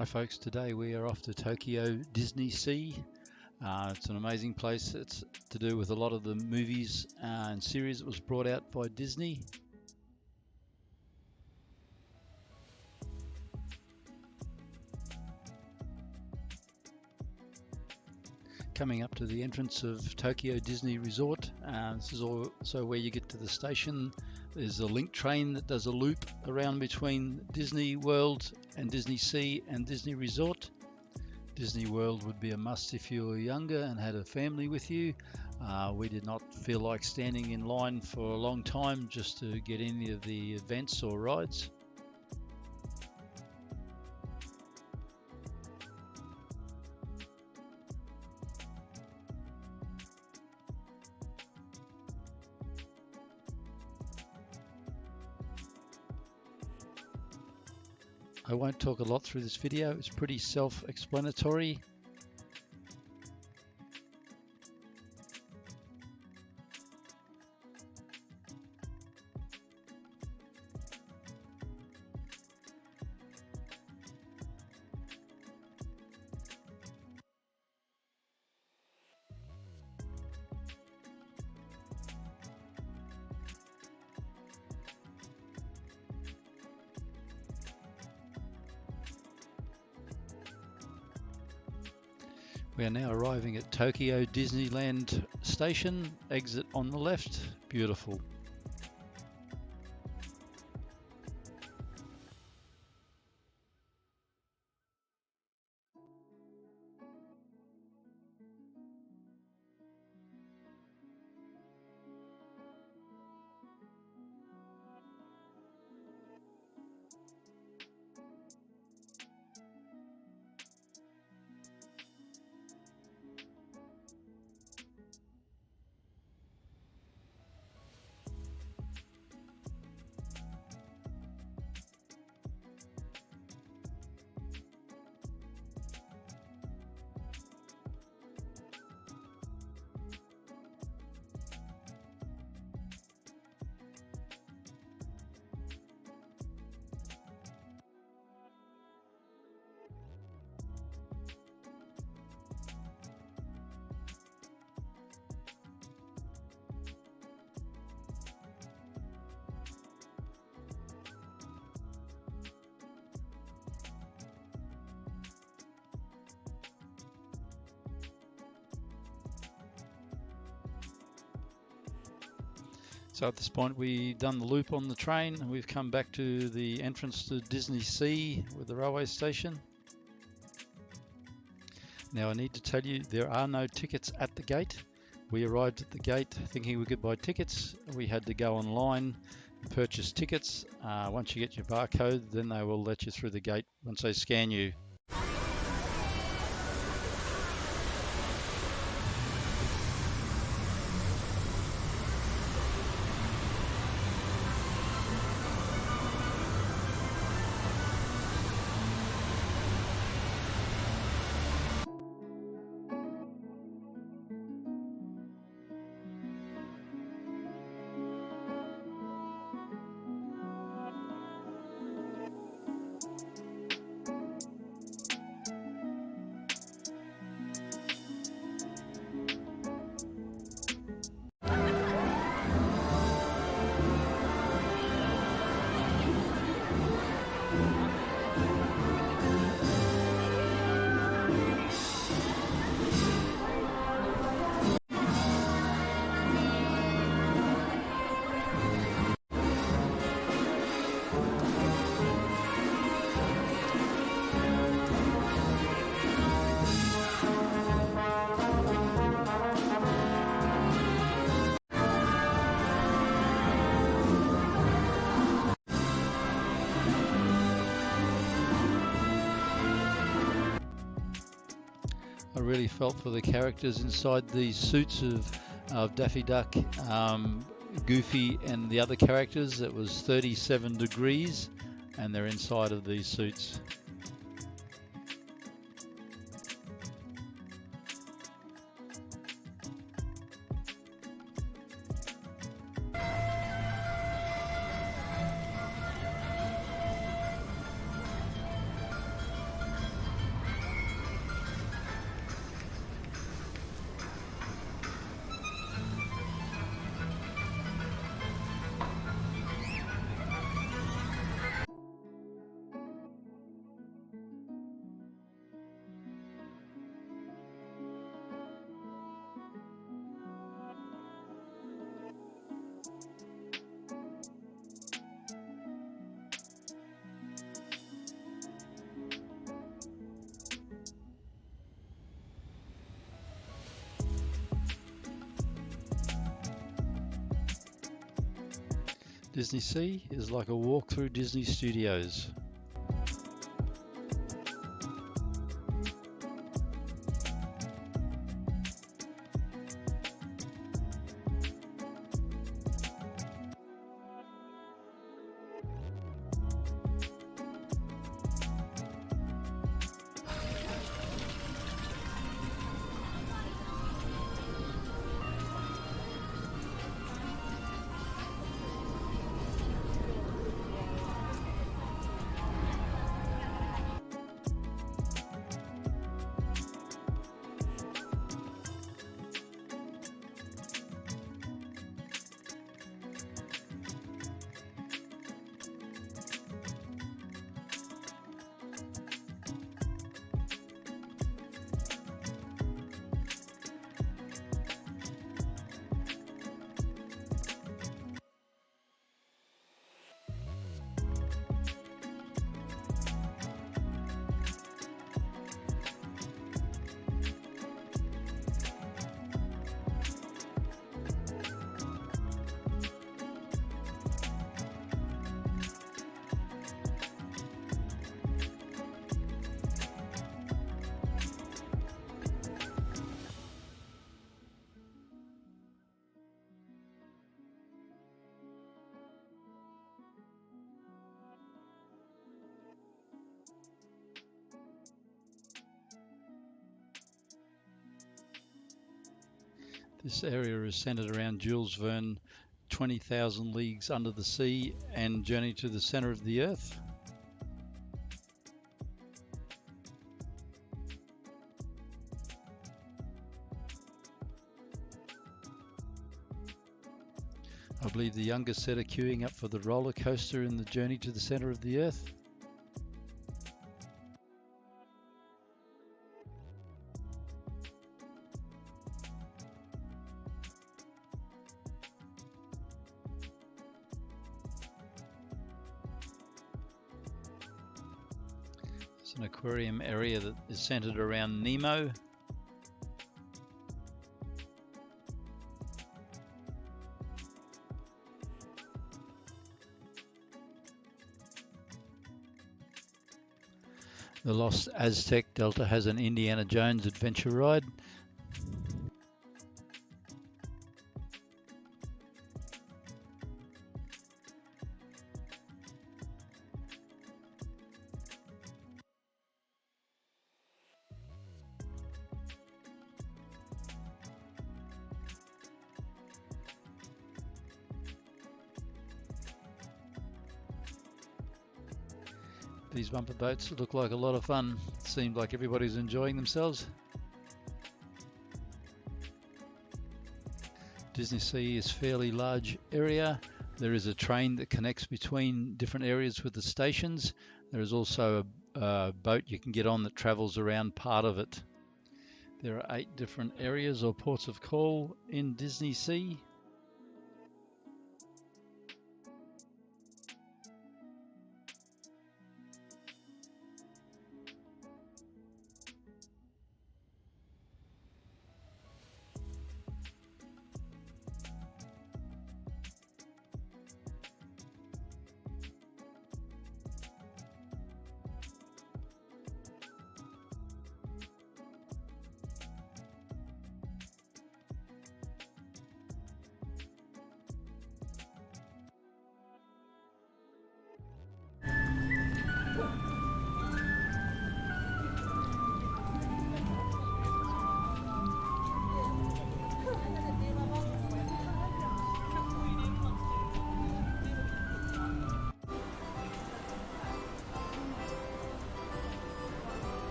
Hi folks, today we are off to Tokyo Disney Sea. It's an amazing place. It's to do with a lot of the movies and series that was brought out by Disney. Coming up to the entrance of Tokyo Disney Resort. This is also where you get to the station. There's a link train that does a loop around between Disney World and Disney Sea and Disney Resort. Disney World would be a must if you were younger and had a family with you. We did not feel like standing in line for a long time just to get any of the events or rides. I won't talk a lot through this video, it's pretty self-explanatory. We are now arriving at Tokyo Disneyland Station, exit on the left. Beautiful. So at this point we've done the loop on the train and we've come back to the entrance to Disney Sea with the railway station. Now I need to tell you there are no tickets at the gate. We arrived at the gate thinking we could buy tickets. We had to go online and purchase tickets. Once you get your barcode, then they will let you through the gate once they scan you. I really felt for the characters inside these suits of Daffy Duck, Goofy and the other characters. It was 37 degrees and they're inside of these suits. Disney Sea is like a walk through Disney Studios. This area is centered around Jules Verne, 20,000 Leagues Under the Sea and Journey to the Center of the Earth. I believe the youngest set are queuing up for the roller coaster in the Journey to the Center of the Earth. It's an aquarium area that is centered around Nemo. The Lost Aztec Delta has an Indiana Jones adventure ride. These bumper boats look like a lot of fun. It seems like everybody's enjoying themselves. Disney Sea is a fairly large area. There is a train that connects between different areas with the stations. There is also a boat you can get on that travels around part of it. There are 8 different areas or ports of call in Disney Sea.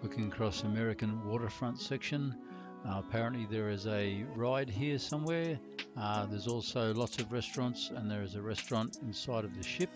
looking across American waterfront section. Apparently there is a ride here somewhere. There's also lots of restaurants, and there is a restaurant inside of the ship.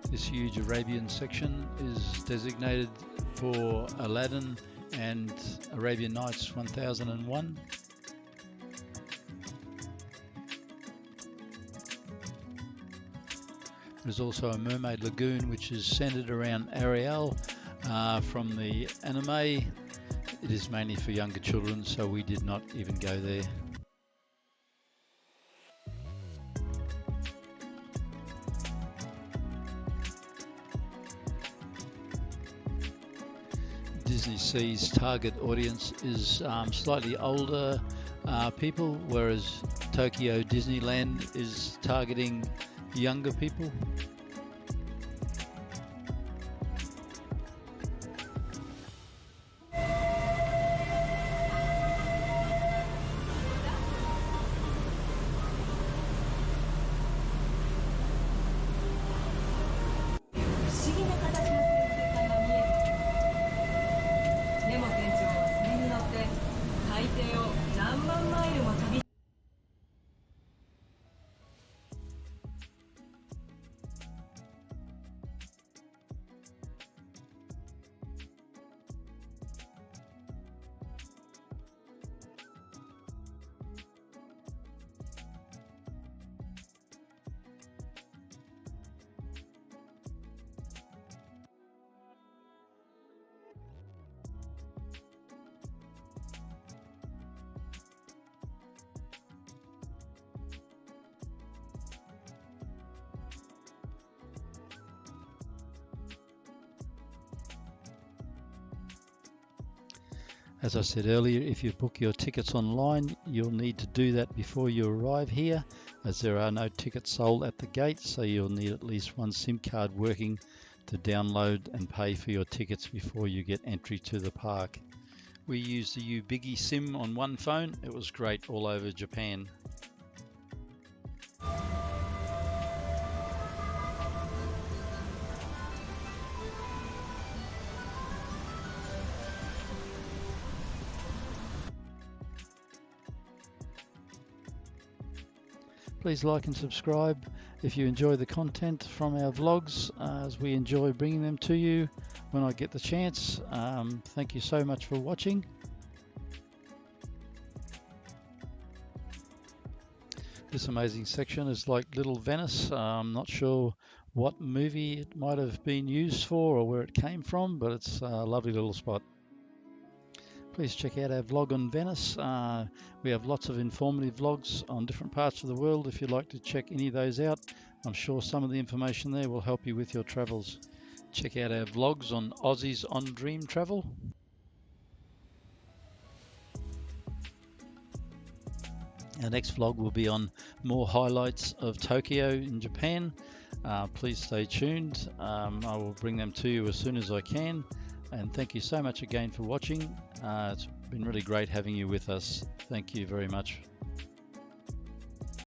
This huge Arabian section is designated for Aladdin and Arabian Nights 1001. There's also a mermaid lagoon which is centered around Ariel from the anime. It is mainly for younger children, so we did not even go there. Disney Sea's target audience is slightly older people, whereas Tokyo Disneyland is targeting younger people. As I said earlier, if you book your tickets online, you'll need to do that before you arrive here, as there are no tickets sold at the gate, so you'll need at least one SIM card working to download and pay for your tickets before you get entry to the park. We used the U-Biggie SIM on one phone. It was great all over Japan. Please like and subscribe if you enjoy the content from our vlogs, as we enjoy bringing them to you when I get the chance. Thank you so much for watching. This amazing section is like Little Venice. I'm not sure what movie it might have been used for or where it came from, but it's a lovely little spot. Please check out our vlog on Venice. We have lots of informative vlogs on different parts of the world. If you'd like to check any of those out, I'm sure some of the information there will help you with your travels. Check out our vlogs on Aussies on Dream Travel. Our next vlog will be on more highlights of Tokyo in Japan. Please stay tuned. I will bring them to you as soon as I can. And thank you so much again for watching. It's been really great having you with us. Thank you very much.